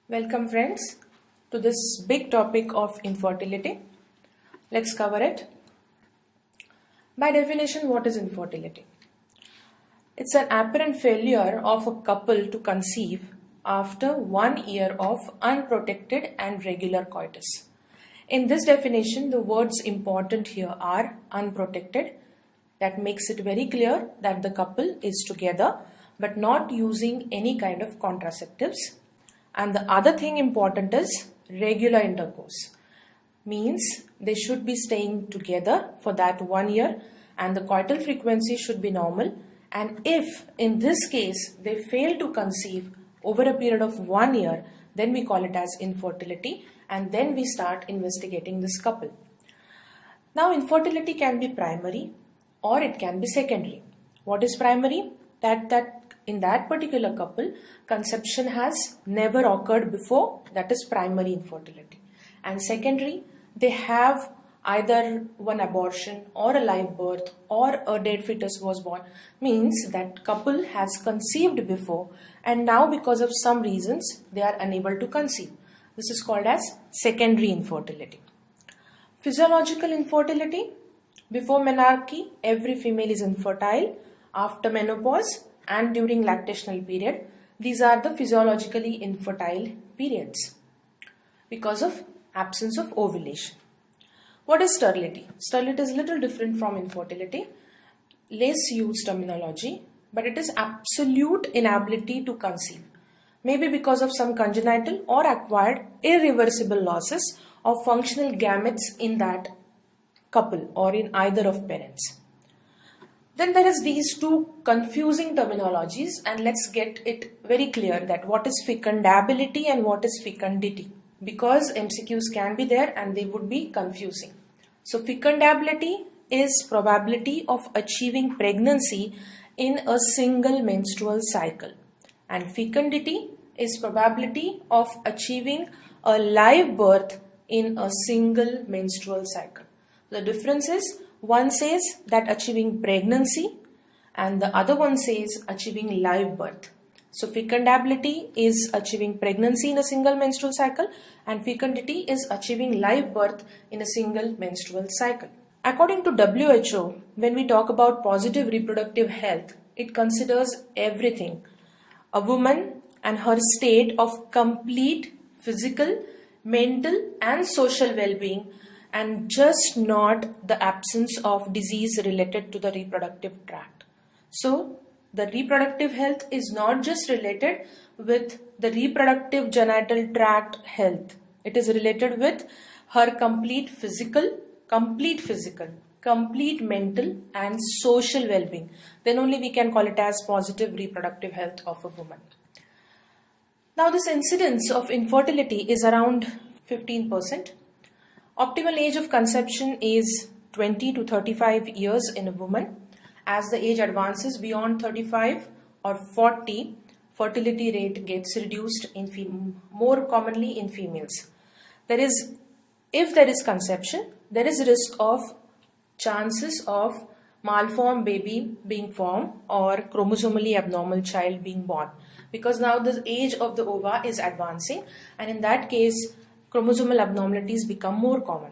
Welcome friends to this big topic of infertility. Let's cover it. By definition, what is infertility? It's an apparent failure of a couple to conceive after 1 year of unprotected and regular coitus. In this definition, the words important here are unprotected. That makes it very clear that the couple is together but not using any kind of contraceptives. And the other thing important is regular intercourse. Means they should be staying together for that 1 year and the coital frequency should be normal. And if in this case they fail to conceive over a period of 1 year, then we call it as infertility and then we start investigating this couple. Now infertility can be primary or it can be secondary. What is primary? That in that particular couple, conception has never occurred before, that is primary infertility. And secondary, they have either one abortion or a live birth or a dead fetus was born, means that couple has conceived before and now because of some reasons they are unable to conceive. This is called as secondary infertility. Physiological infertility, before menarche, every female is infertile. After menopause and during lactational period, these are the physiologically infertile periods because of absence of ovulation. What is sterility? Sterility is a little different from infertility, less used terminology, but it is absolute inability to conceive, maybe because of some congenital or acquired irreversible losses of functional gametes in that couple or in either of parents. Then there is these two confusing terminologies and let's get it very clear that what is fecundability and what is fecundity, because MCQs can be there and they would be confusing. So fecundability is probability of achieving pregnancy in a single menstrual cycle and fecundity is probability of achieving a live birth in a single menstrual cycle. The difference is one says that achieving pregnancy and the other one says achieving live birth. So fecundability is achieving pregnancy in a single menstrual cycle and fecundity is achieving live birth in a single menstrual cycle. According to WHO, when we talk about positive reproductive health, it considers everything. A woman and her state of complete physical, mental and social well-being and just not the absence of disease related to the reproductive tract. So the reproductive health is not just related with the reproductive genital tract health. It is related with her complete physical, complete mental and social well-being. Then only we can call it as positive reproductive health of a woman. Now this incidence of infertility is around 15%. Optimal age of conception is 20 to 35 years in a woman. As the age advances beyond 35 or 40, fertility rate gets reduced in more commonly in females. If there is conception, there is risk of chances of malformed baby being formed or chromosomally abnormal child being born, because now the age of the ova is advancing and in that case chromosomal abnormalities become more common.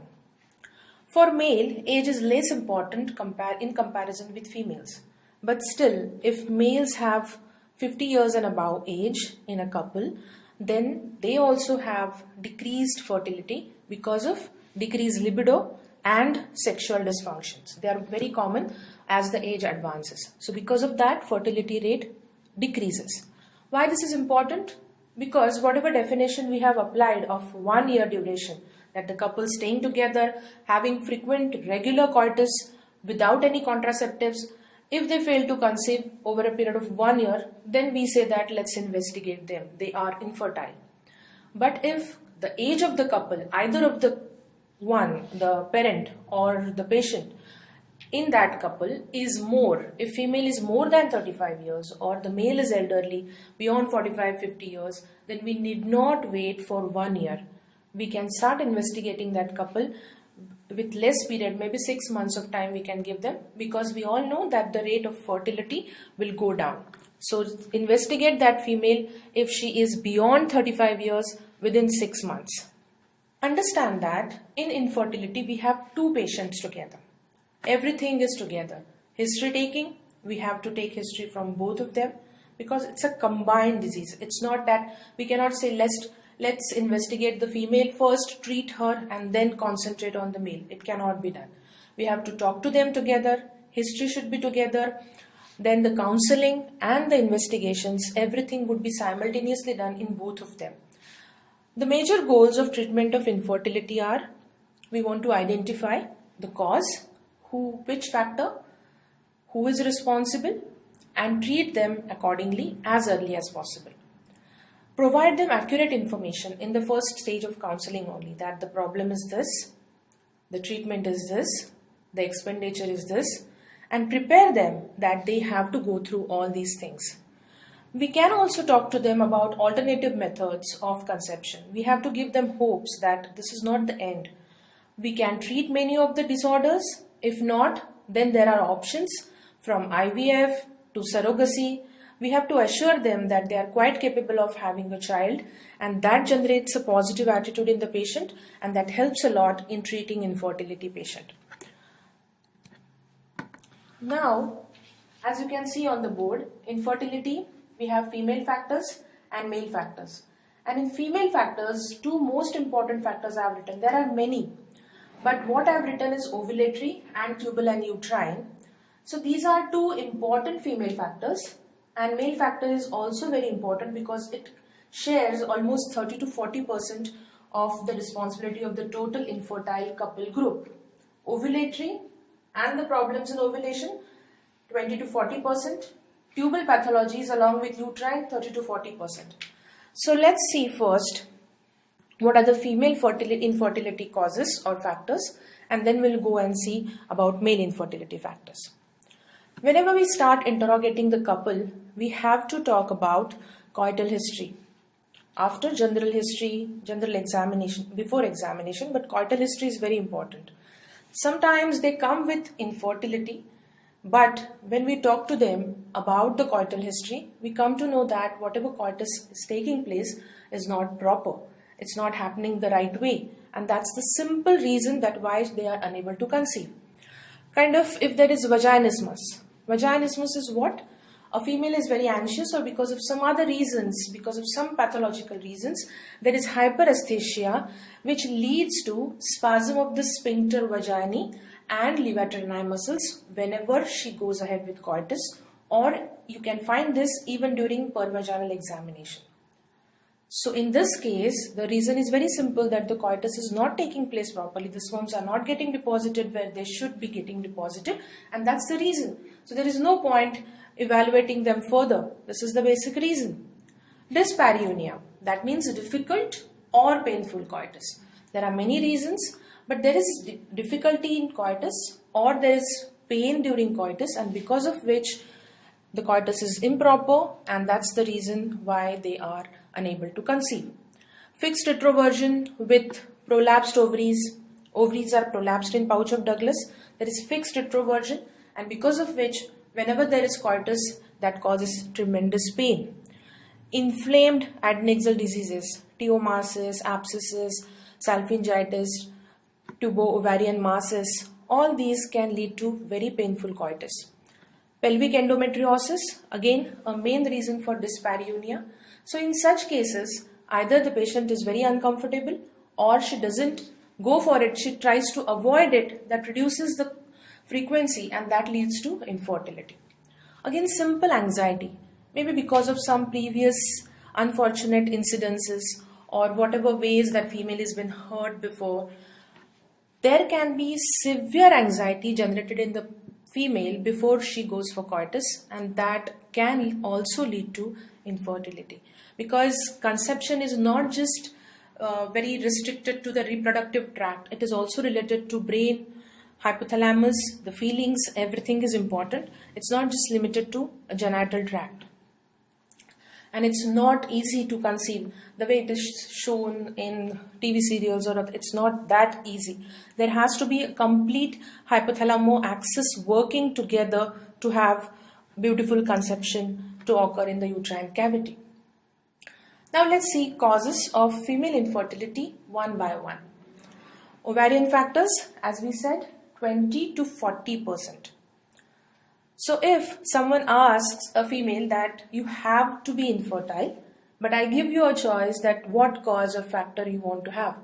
For male, age is less important in comparison with females. But still, if males have 50 years and above age in a couple, then they also have decreased fertility because of decreased libido and sexual dysfunctions. They are very common as the age advances. So because of that, fertility rate decreases. Why this is important? Because whatever definition we have applied of 1 year duration, that the couple staying together, having frequent regular coitus without any contraceptives, if they fail to conceive over a period of 1 year, then we say that let's investigate them. They are infertile. But if the age of the couple, either of the parent or the patient in that couple is more, if female is more than 35 years or the male is elderly beyond 45-50 years, then we need not wait for 1 year. We can start investigating that couple with less period, maybe 6 months of time we can give them, because we all know that the rate of fertility will go down. So investigate that female if she is beyond 35 years within 6 months. Understand that in infertility we have two patients together. Everything is together. History taking, we have to take history from both of them because it's a combined disease. It's not that we cannot say let's investigate the female first, treat her and then concentrate on the male. It cannot be done. We have to talk to them together. History should be together. Then the counseling and the investigations, everything would be simultaneously done in both of them. The major goals of treatment of infertility are, we want to identify the cause, which factor, who is responsible, and treat them accordingly as early as possible. Provide them accurate information in the first stage of counseling only, that the problem is this, the treatment is this, the expenditure is this, and prepare them that they have to go through all these things. We can also talk to them about alternative methods of conception. We have to give them hopes that this is not the end. We can treat many of the disorders. If not, then there are options from IVF to surrogacy. We have to assure them that they are quite capable of having a child, and that generates a positive attitude in the patient, and that helps a lot in treating infertility patient. Now, as you can see on the board, infertility, we have female factors and male factors. And in female factors, two most important factors I have written. There are many, but what I have written is ovulatory and tubal and uterine. So these are two important female factors, and male factor is also very important because it shares almost 30 to 40% of the responsibility of the total infertile couple group. Ovulatory and the problems in ovulation, 20 to 40%. Tubal pathologies along with uterine, 30 to 40%. So let's see first what are the female infertility causes or factors, and then we'll go and see about male infertility factors. Whenever we start interrogating the couple, we have to talk about coital history. After general history, general examination, before examination, but coital history is very important. Sometimes they come with infertility, but when we talk to them about the coital history, we come to know that whatever coitus is taking place is not proper. It's not happening the right way. And that's the simple reason that why they are unable to conceive. Kind of if there is vaginismus. Vaginismus is what? A female is very anxious, or because of some other reasons, because of some pathological reasons, there is hyperesthesia, which leads to spasm of the sphincter vaginae and levatorni muscles whenever she goes ahead with coitus, or you can find this even during pervaginal examination. So in this case, the reason is very simple, that the coitus is not taking place properly. The sperms are not getting deposited where they should be getting deposited, and that's the reason. So there is no point evaluating them further. This is the basic reason. Dyspareunia, that means difficult or painful coitus. There are many reasons, but there is difficulty in coitus or there is pain during coitus, and because of which the coitus is improper, and that's the reason why they are unable to conceive. Fixed retroversion with prolapsed ovaries. Ovaries are prolapsed in pouch of Douglas. There is fixed retroversion, and because of which whenever there is coitus, that causes tremendous pain. Inflamed adnexal diseases, teomasis, abscesses, salpingitis, tubo-ovarian masses, all these can lead to very painful coitus. Pelvic endometriosis, again a main reason for dyspareunia. So in such cases, either the patient is very uncomfortable or she doesn't go for it, she tries to avoid it, that reduces the frequency and that leads to infertility. Again, simple anxiety, maybe because of some previous unfortunate incidences or whatever ways that female has been hurt before. There can be severe anxiety generated in the female before she goes for coitus, and that can also lead to infertility, because conception is not just very restricted to the reproductive tract. It is also related to brain, hypothalamus, the feelings, everything is important. It's not just limited to a genital tract. And it's not easy to conceive the way it is shown in TV serials, or it's not that easy. There has to be a complete hypothalamo-axis working together to have beautiful conception to occur in the uterine cavity. Now let's see causes of female infertility one by one. Ovarian factors, as we said, 20 to 40%. So if someone asks a female that you have to be infertile, but I give you a choice that what cause or factor you want to have.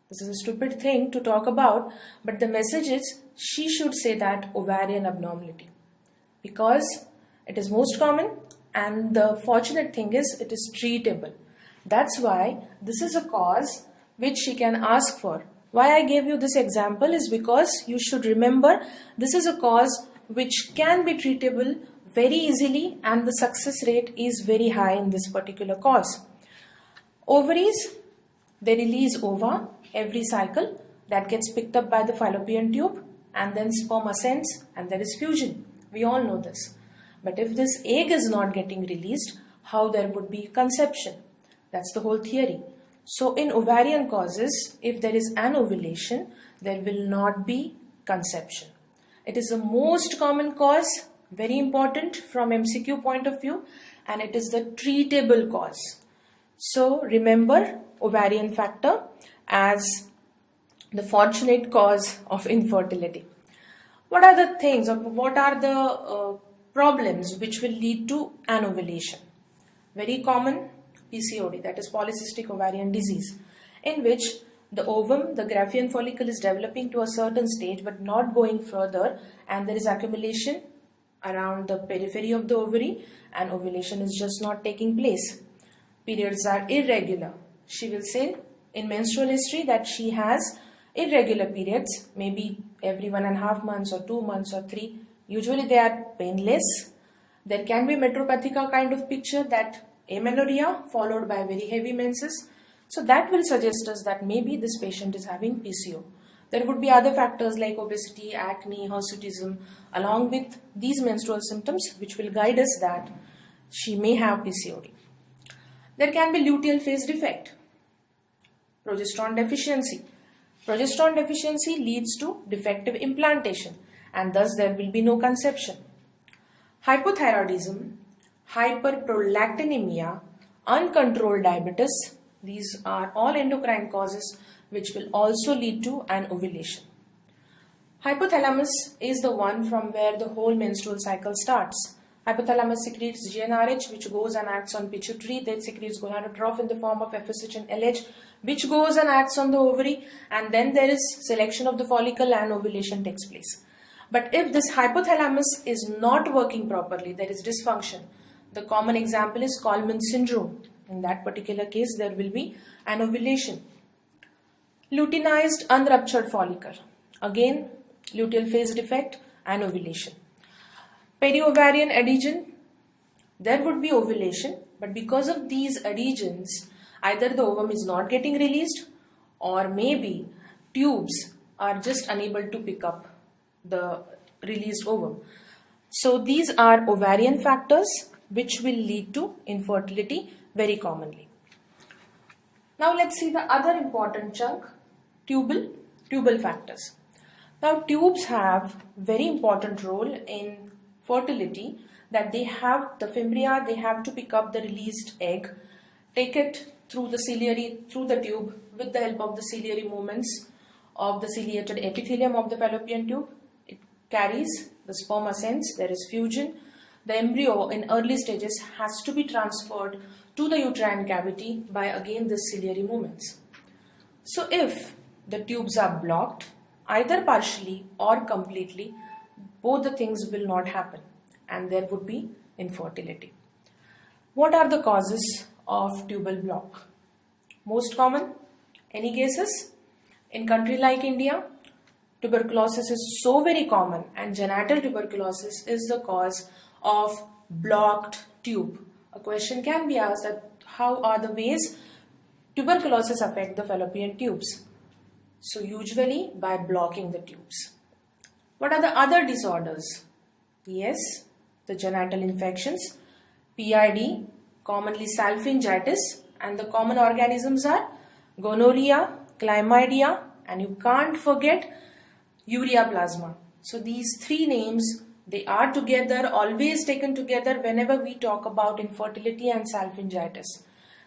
This is a stupid thing to talk about, but the message is she should say that ovarian abnormality because it is most common, and the fortunate thing is it is treatable. That's why this is a cause which she can ask for. Why I gave you this example is because you should remember this is a cause which can be treatable very easily, and the success rate is very high in this particular cause. Ovaries, they release ova every cycle that gets picked up by the fallopian tube, and then sperm ascends and there is fusion. We all know this. But if this egg is not getting released, how there would be conception? That's the whole theory. So in ovarian causes, if there is an ovulation, there will not be conception. It is the most common cause, very important from MCQ point of view, and it is the treatable cause. So remember ovarian factor as the fortunate cause of infertility. What are the things, or what are the problems which will lead to an ovulation? Very common, PCOD, that is polycystic ovarian disease, in which the ovum, the Graafian follicle, is developing to a certain stage but not going further, and there is accumulation around the periphery of the ovary, and ovulation is just not taking place. Periods are irregular. She will say in menstrual history that she has irregular periods, maybe every 1.5 months or 2 months or 3. Usually they are painless. There can be metropathica kind of picture, that amenorrhea followed by very heavy menses. So that will suggest us that maybe this patient is having PCO. There would be other factors like obesity, acne, hirsutism, along with these menstrual symptoms, which will guide us that she may have PCOD. There can be luteal phase defect, progesterone deficiency. Progesterone deficiency leads to defective implantation, and thus there will be no conception. Hypothyroidism, hyperprolactinemia, uncontrolled diabetes, these are all endocrine causes which will also lead to an ovulation. Hypothalamus is the one from where the whole menstrual cycle starts. Hypothalamus secretes GnRH, which goes and acts on pituitary. Then secretes gonadotroph in the form of FSH and LH, which goes and acts on the ovary. And then there is selection of the follicle and ovulation takes place. But if this hypothalamus is not working properly, there is dysfunction. The common example is Kallmann syndrome. In that particular case, there will be an ovulation. Luteinized unruptured follicle. Again, luteal phase defect and ovulation. Periovarian adhesion, there would be ovulation, but because of these adhesions, either the ovum is not getting released, or maybe tubes are just unable to pick up the released ovum. So these are ovarian factors which will lead to infertility very commonly. Now let's see the other important chunk, tubal factors. Now tubes have very important role in fertility, that they have the fimbria, they have to pick up the released egg, take it through the tube with the help of the ciliary movements of the ciliated epithelium of the fallopian tube. It carries, the sperm ascends, there is fusion. The embryo in early stages has to be transferred to the uterine cavity by again the ciliary movements. So if the tubes are blocked, either partially or completely, both the things will not happen and there would be infertility. What are the causes of tubal block? Most common, any cases? In country like India, tuberculosis is so very common, and genital tuberculosis is the cause of blocked tube. A question can be asked that how are the ways tuberculosis affect the fallopian tubes? So usually by blocking the tubes. What are the other disorders? Yes, the genital infections, PID, commonly salpingitis, and the common organisms are gonorrhea, chlamydia, and you can't forget ureaplasma. So these three names, they are together, always taken together whenever we talk about infertility and salpingitis.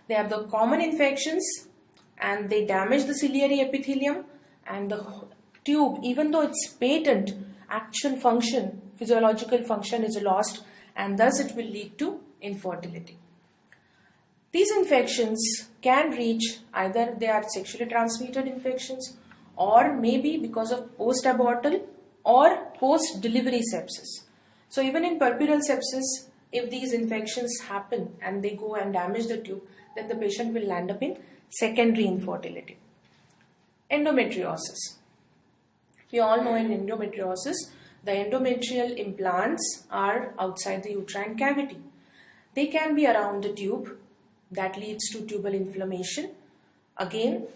They have the common infections and they damage the ciliary epithelium, and the tube, even though it's patent, actual function, physiological function is lost, and thus it will lead to infertility. These infections can reach, either they are sexually transmitted infections or maybe because of post-abortal or post-delivery sepsis. So even in puerperal sepsis, if these infections happen and they go and damage the tube, then the patient will land up in secondary infertility. Endometriosis. We all know in endometriosis, the endometrial implants are outside the uterine cavity. They can be around the tube. That leads to tubal inflammation. Again,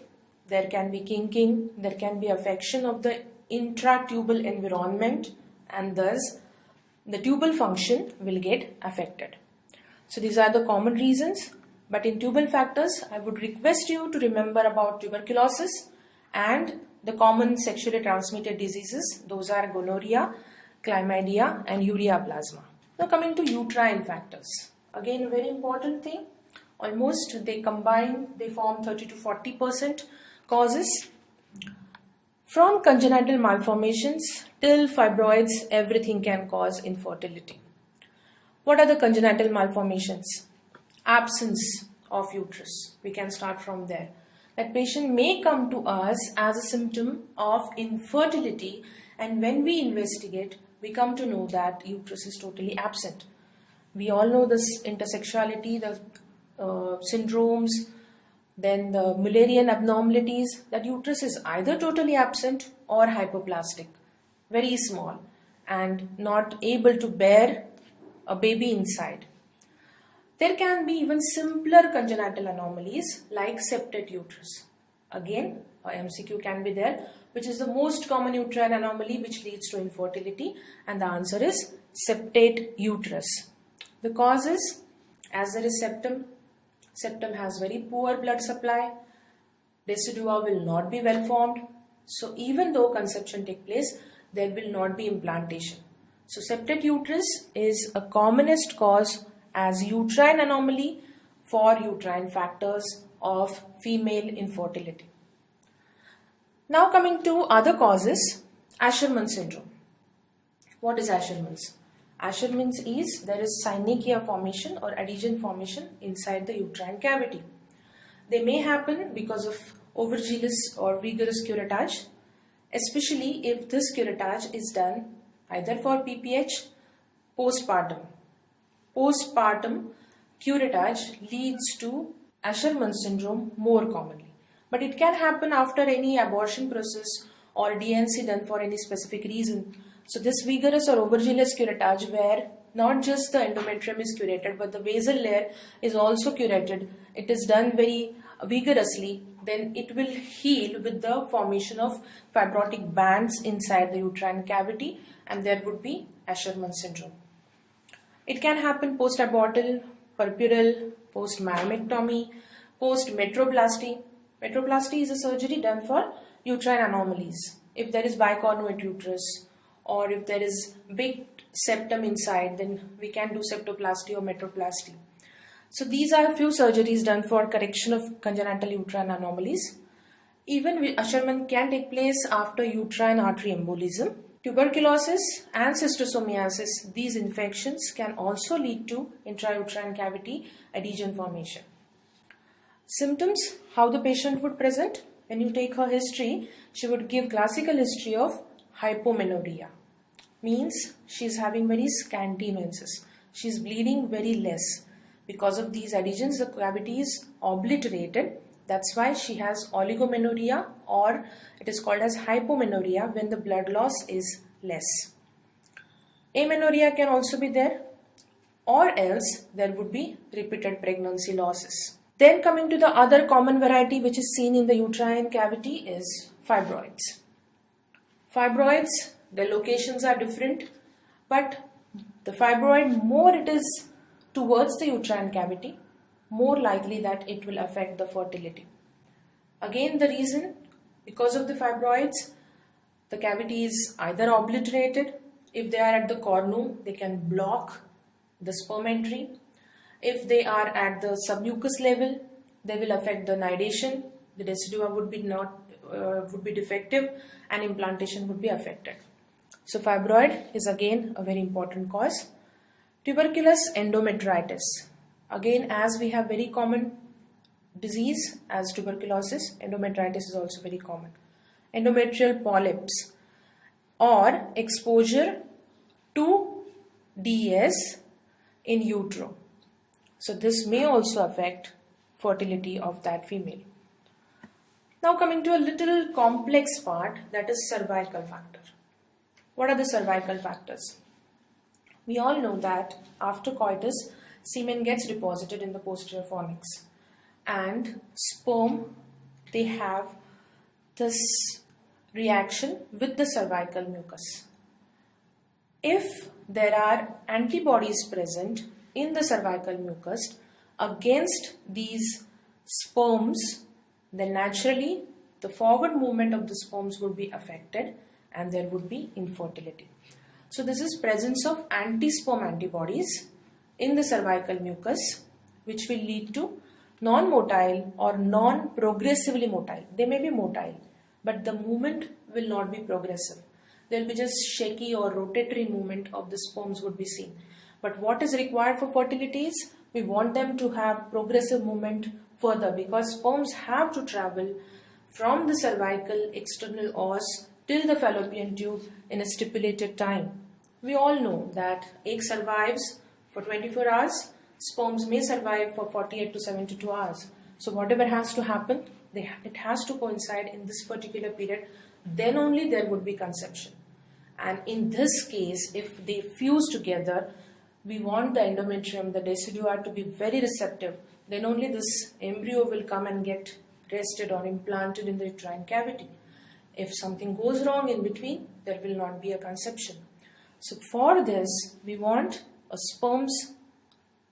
there can be kinking, there can be affection of the intratubal environment, and thus the tubal function will get affected. So these are the common reasons. But in Tubal factors, I would request you to remember about tuberculosis and the common sexually transmitted diseases. Those are gonorrhea, chlamydia and ureaplasma. Now coming to uterine factors. Again, a very important thing. Almost they form 30 to 40% causes. From congenital malformations till fibroids, everything can cause infertility. What are the congenital malformations? Absence of uterus. We can start from there. That patient may come to us as a symptom of infertility, and when we investigate, we come to know that uterus is totally absent. We all know this intersexuality, the syndromes, then the Mullerian abnormalities, that uterus is either totally absent or hypoplastic, very small and not able to bear a baby inside. There can be even simpler congenital anomalies like septate uterus. Again, a MCQ can be there, which is the most common uterine anomaly which leads to infertility, and the answer is septate uterus. The cause is, as there is septum has very poor blood supply, decidua will not be well formed, so even though conception takes place, there will not be implantation. So septate uterus is a commonest cause as uterine anomaly for uterine factors of female infertility. Now coming to other causes, Asherman syndrome. What is Asherman's? Asherman's is there is synechia formation or adhesion formation inside the uterine cavity. They may happen because of overzealous or vigorous curettage, especially if this curettage is done either for PPH postpartum. Postpartum curettage leads to Asherman syndrome more commonly. But it can happen after any abortion process or DNC done for any specific reason. So this vigorous or overzealous curettage, where not just the endometrium is curated but the basal layer is also curated, it is done very vigorously, then it will heal with the formation of fibrotic bands inside the uterine cavity, and there would be Asherman syndrome. It can happen post-abortal, puerperal, post-myomectomy, post-metroplasty. Metroplasty is a surgery done for uterine anomalies. If there is bicornuate uterus or if there is big septum inside, then we can do septoplasty or metroplasty. So these are a few surgeries done for correction of congenital uterine anomalies. Even Asherman can take place after uterine artery embolism. Tuberculosis and schistosomiasis, these infections can also lead to intrauterine cavity adhesion formation. Symptoms, how the patient would present. When you take her history, she would give classical history of hypomenorrhea. Means she is having very scanty menses. She is bleeding very less. Because of these adhesions, the cavity is obliterated. That's why she has oligomenorrhea, or it is called as hypomenorrhea when the blood loss is less. Amenorrhea can also be there, or else there would be repeated pregnancy losses. Then coming to the other common variety which is seen in the uterine cavity is fibroids. Fibroids, the locations are different, but the fibroid, more it is towards the uterine cavity, more likely that it will affect the fertility. Again, the reason, because of the fibroids, the cavity is either obliterated. If they are at the cornu, they can block the sperm entry. If they are at the submucous level, they will affect the nidation, the decidua would be defective, and implantation would be affected. So fibroid is again a very important cause. Tuberculous endometritis. Again, as we have very common disease as tuberculosis, endometritis is also very common. Endometrial polyps or exposure to DES in utero. So this may also affect fertility of that female. Now coming to a little complex part, that is cervical factor. What are the cervical factors? We all know that after coitus, semen gets deposited in the posterior fornix, and sperm, they have this reaction with the cervical mucus. If there are antibodies present in the cervical mucus against these sperms, then naturally the forward movement of the sperms would be affected and there would be infertility. So this is presence of anti-sperm antibodies in the cervical mucus, which will lead to non-motile or non-progressively motile. They may be motile, but the movement will not be progressive. There will be just shaky or rotatory movement of the sperms would be seen. But what is required for fertility is we want them to have progressive movement further, because sperms have to travel from the cervical external os till the fallopian tube in a stipulated time. We all know that egg survives for 24 hours, sperms may survive for 48 to 72 hours. So whatever has to happen, it has to coincide in this particular period, then only there would be conception. And in this case, if they fuse together, we want the endometrium, the decidua, to be very receptive. Then only this embryo will come and get rested or implanted in the uterine cavity. If something goes wrong in between, there will not be a conception. So for this, we want a sperm's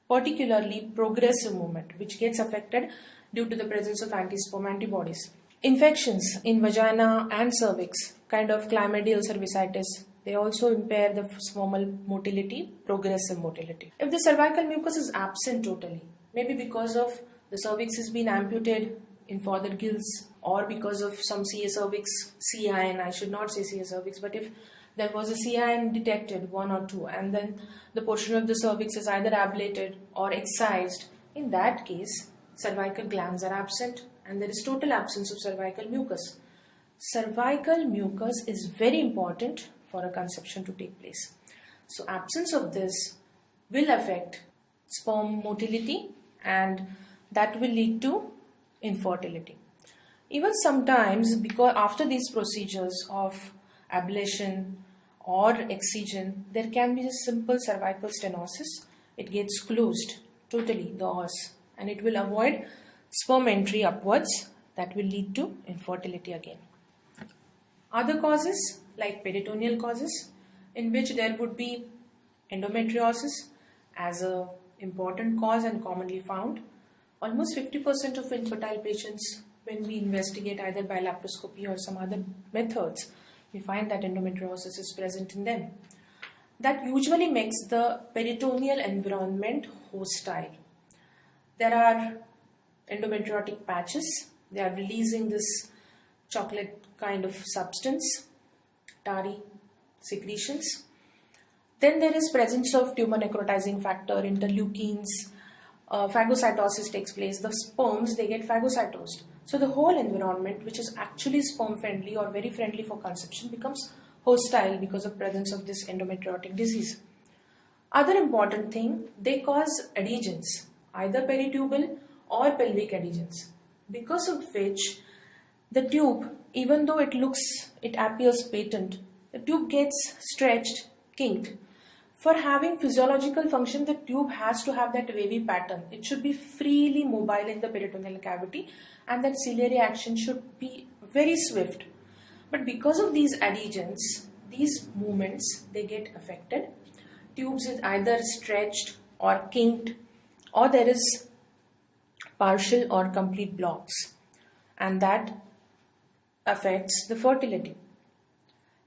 particularly progressive movement, which gets affected due to the presence of anti-sperm antibodies. Infections in vagina and cervix, kind of chlamydial cervicitis, they also impair the spermal motility, progressive motility. If the cervical mucus is absent totally, maybe because of the cervix has been amputated in further gills, or because of some CA cervix, CIN, I should not say CA cervix, but if there was a CIN detected, 1 or 2, and then the portion of the cervix is either ablated or excised, in that case, cervical glands are absent and there is total absence of cervical mucus. Cervical mucus is very important for a conception to take place. So absence of this will affect sperm motility and that will lead to infertility. Even sometimes, because after these procedures of ablation or excision, there can be a simple cervical stenosis. It gets closed totally, the os, and it will avoid sperm entry upwards. That will lead to infertility again. Other causes like peritoneal causes, in which there would be endometriosis as a important cause and commonly found. Almost 50% of infertile patients, when we investigate either by laparoscopy or some other methods, we find that endometriosis is present in them. That usually makes the peritoneal environment hostile. There are endometriotic patches. They are releasing this chocolate kind of substance, tarry secretions. Then there is presence of tumor necrotizing factor, interleukins, phagocytosis takes place. The sperms, they get phagocytosed. So the whole environment, which is actually sperm friendly or very friendly for conception, becomes hostile because of presence of this endometriotic disease. Other important thing, they cause adhesions, either peritubal or pelvic adhesions, because of which the tube, even though it appears patent, the tube gets stretched, kinked. For having physiological function, the tube has to have that wavy pattern. It should be freely mobile in the peritoneal cavity, and that ciliary action should be very swift. But because of these adhesions, these movements, they get affected. Tubes is either stretched or kinked, or there is partial or complete blocks, and that affects the fertility.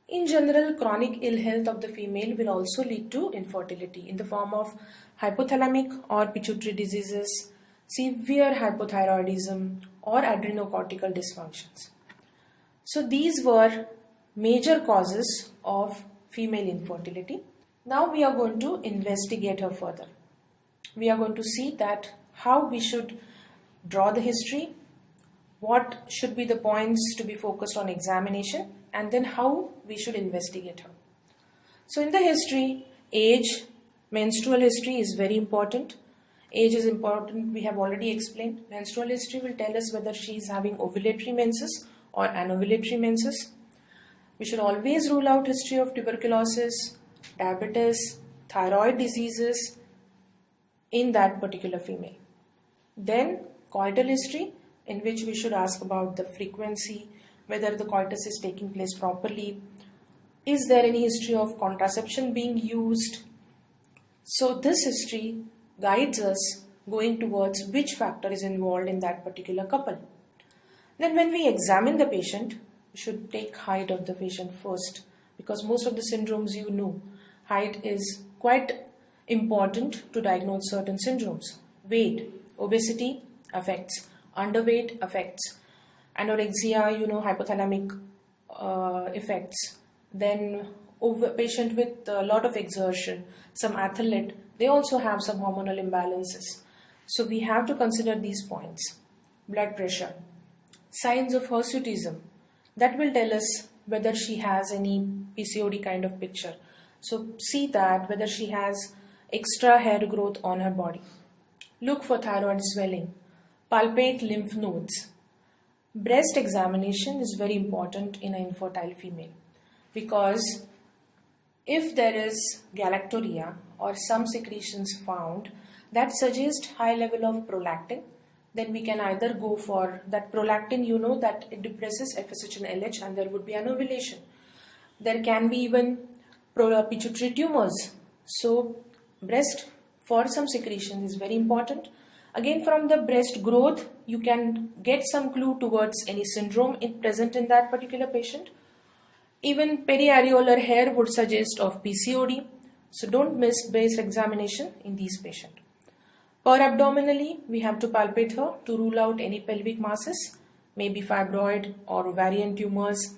In general, chronic ill health of the female will also lead to infertility in the form of hypothalamic or pituitary diseases, severe hypothyroidism, or adrenocortical dysfunctions. So these were major causes of female infertility. Now we are going to investigate her further. We are going to see that how we should draw the history, what should be the points to be focused on examination, and then how we should investigate her. So in the history, age, menstrual history is very important. Age is important, we have already explained. Menstrual history will tell us whether she is having ovulatory menses or anovulatory menses. We should always rule out history of tuberculosis, diabetes, thyroid diseases in that particular female. Then coital history, in which we should ask about the frequency, whether the coitus is taking place properly, is there any history of contraception being used. So this history guides us going towards which factor is involved in that particular couple. Then when we examine the patient, we should take height of the patient first, because most of the syndromes, you know, height is quite important to diagnose certain syndromes. Weight, obesity affects, underweight affects, anorexia, you know, hypothalamic effects. Then patient with a lot of exertion, some athlete, they also have some hormonal imbalances. So we have to consider these points. Blood pressure, signs of hirsutism, that will tell us whether she has any PCOD kind of picture. So see that whether she has extra hair growth on her body. Look for thyroid swelling. Palpate lymph nodes. Breast examination is very important in an infertile female, because if there is galactorrhea or some secretions found that suggest high level of prolactin, then we can either go for that prolactin, you know, that it depresses FSH and LH and there would be an ovulation. There can be even pituitary tumors. So breast for some secretion is very important. Again, from the breast growth, you can get some clue towards any syndrome present in that particular patient. Even periareolar hair would suggest of PCOD. So don't miss breast examination in these patients. Per abdominally, we have to palpate her to rule out any pelvic masses, maybe fibroid or ovarian tumors.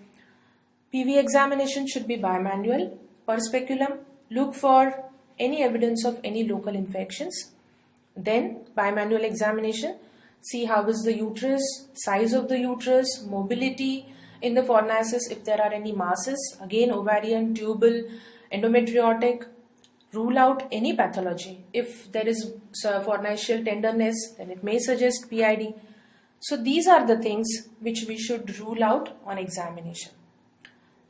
PV examination should be bimanual. Per speculum, look for any evidence of any local infections. Then bimanual examination, see how is the uterus, size of the uterus, mobility in the fornices, if there are any masses, again ovarian, tubal, endometriotic. Rule out any pathology. If there is fornicial tenderness, then it may suggest PID. So these are the things which we should rule out on examination.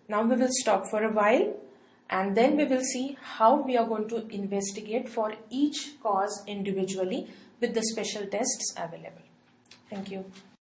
Now we will stop for a while and then we will see how we are going to investigate for each cause individually with the special tests available. Thank you.